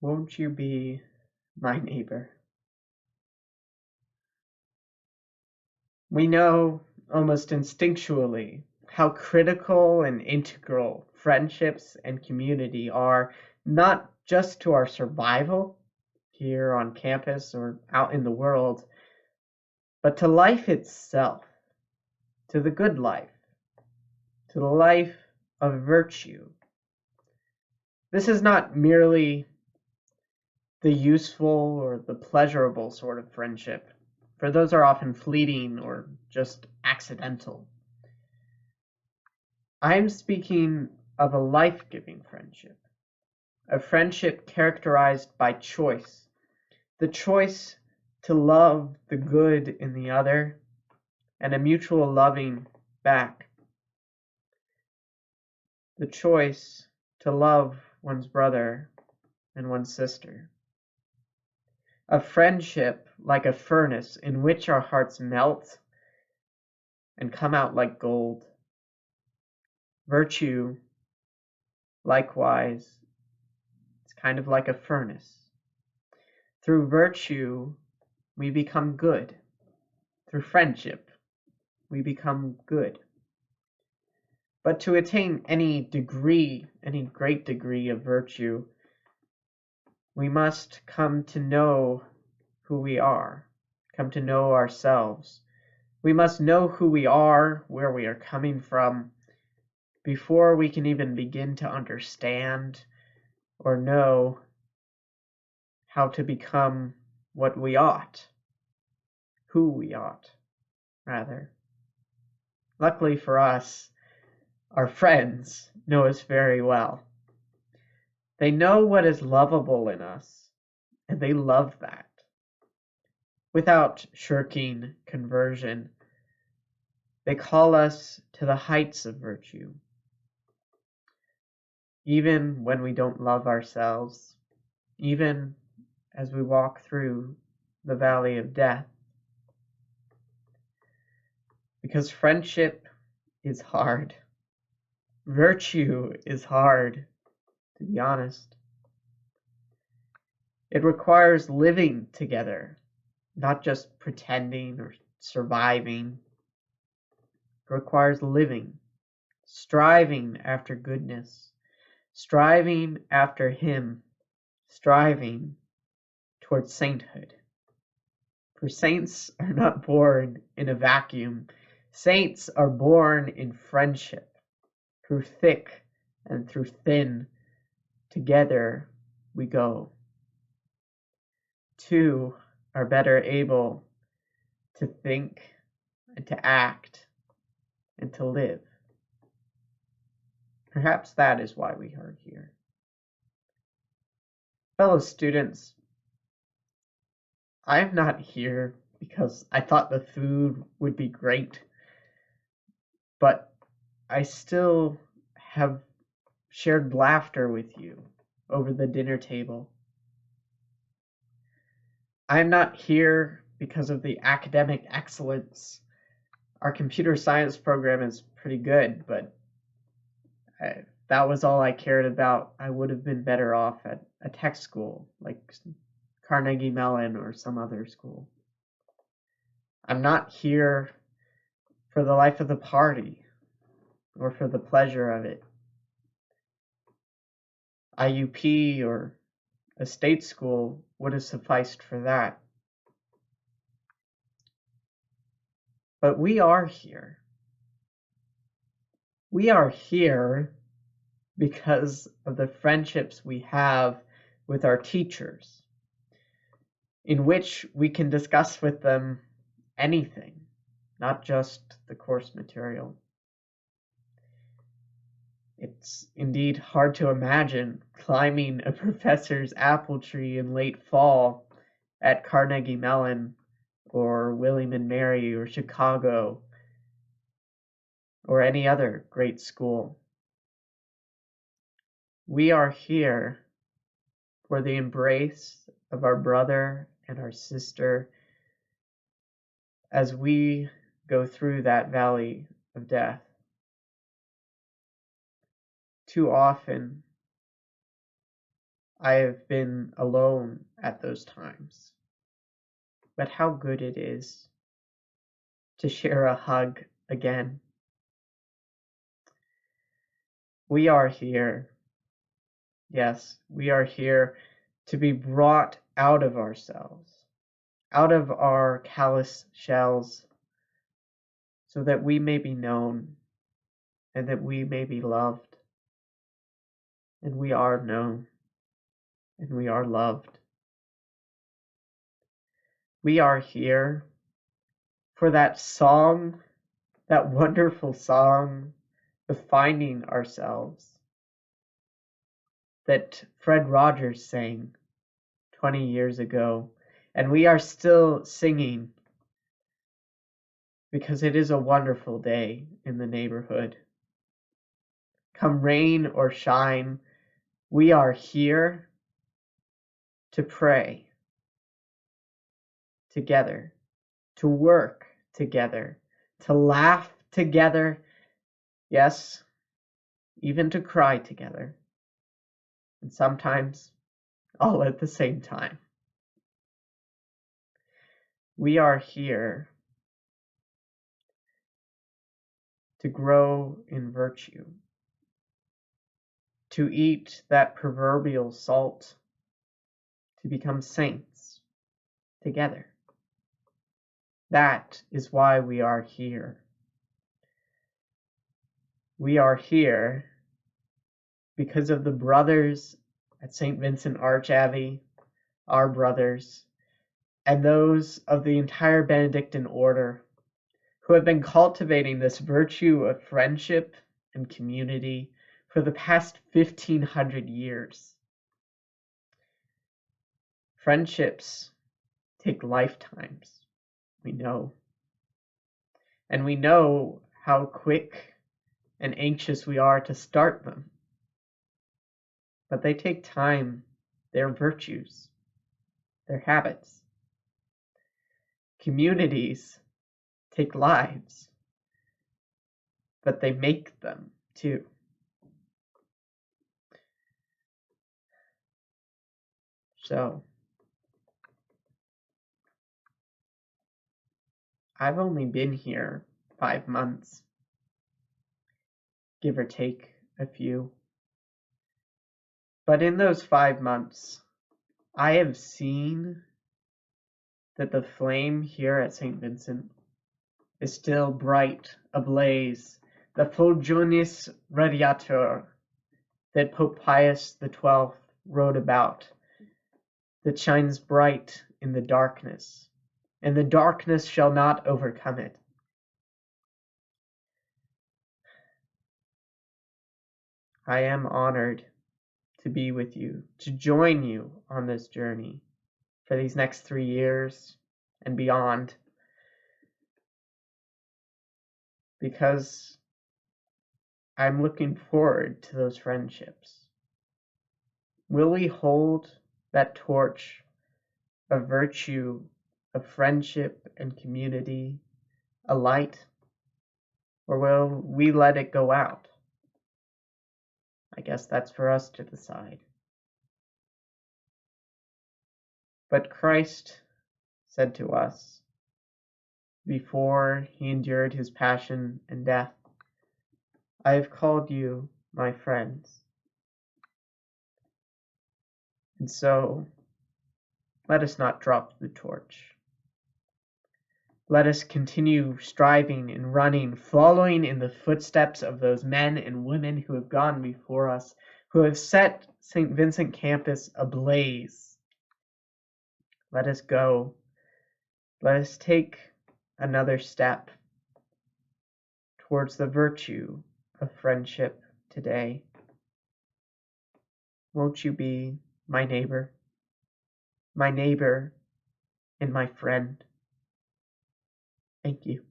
Won't you be my neighbor? We know almost instinctually how critical and integral friendships and community are, not just to our survival here on campus or out in the world, but to life itself, to the good life, to the life of virtue. This is not merely the useful or the pleasurable sort of friendship, for those are often fleeting or just accidental. I'm speaking of a life-giving friendship, a friendship characterized by choice, the choice to love the good in the other and a mutual loving back, the choice to love one's brother and one's sister. A friendship like a furnace in which our hearts melt and come out like gold. Virtue, likewise, it's kind of like a furnace. Through virtue, we become good. Through friendship, we become good. But to attain any degree, any great degree of virtue, we must come to know who we are, come to know ourselves. We must know who we are, where we are coming from, before we can even begin to understand or know how to become what we ought, who we ought, rather. Luckily for us, our friends know us very well. They know what is lovable in us, and they love that. Without shirking conversion, they call us to the heights of virtue. Even when we don't love ourselves, even as we walk through the valley of death. Because friendship is hard. Virtue is hard, to be honest. It requires living together, not just pretending or surviving. It requires living, striving after goodness, striving after Him, striving towards sainthood. For saints are not born in a vacuum. Saints are born in friendship, through thick and through thin. Together we go. Two are better able to think and to act and to live. Perhaps that is why we are here. Fellow students, I'm not here because I thought the food would be great, but I still have shared laughter with you over the dinner table. I'm not here because of the academic excellence. Our computer science program is pretty good, but if that was all I cared about, I would have been better off at a tech school like Carnegie Mellon or some other school. I'm not here for the life of the party or for the pleasure of it. IUP or a state school would have sufficed for that. But we are here. We are here because of the friendships we have with our teachers, in which we can discuss with them anything, not just the course material. It's indeed hard to imagine climbing a professor's apple tree in late fall at Carnegie Mellon or William and Mary or Chicago or any other great school. We are here for the embrace of our brother and our sister as we go through that valley of death. Too often, I have been alone at those times. But how good it is to share a hug again. We are here. Yes, we are here to be brought out of ourselves, out of our callous shells, so that we may be known and that we may be loved. And we are known and we are loved. We are here for that song, that wonderful song of finding ourselves that Fred Rogers sang 20 years ago, and we are still singing because it is a wonderful day in the neighborhood. Come rain or shine, we are here to pray together, to work together, to laugh together, yes, even to cry together, and sometimes all at the same time. We are here to grow in virtue, to eat that proverbial salt, to become saints together. That is why we are here. We are here because of the brothers at St. Vincent Archabbey, our brothers, and those of the entire Benedictine order who have been cultivating this virtue of friendship and community for the past 1,500 years. Friendships take lifetimes, we know. And we know how quick and anxious we are to start them. But they take time, they're virtues, they're habits. Communities take lives, but they make them too. So, I've only been here 5 months, give or take a few. But in those 5 months, I have seen that the flame here at St. Vincent is still bright, ablaze, the fulgurnis radiatur that Pope Pius XII wrote about, that shines bright in the darkness, and the darkness shall not overcome it. I am honored to be with you, to join you on this journey for these next 3 years and beyond, because I'm looking forward to those friendships. Will we hold that torch of virtue, of friendship and community alight, or will we let it go out? I guess that's for us to decide. But Christ said to us before he endured his passion and death, I have called you my friends. And so, let us not drop the torch. Let us continue striving and running, following in the footsteps of those men and women who have gone before us, who have set St. Vincent campus ablaze. Let us go. Let us take another step towards the virtue of friendship today. Won't you be my neighbor and my friend? Thank you.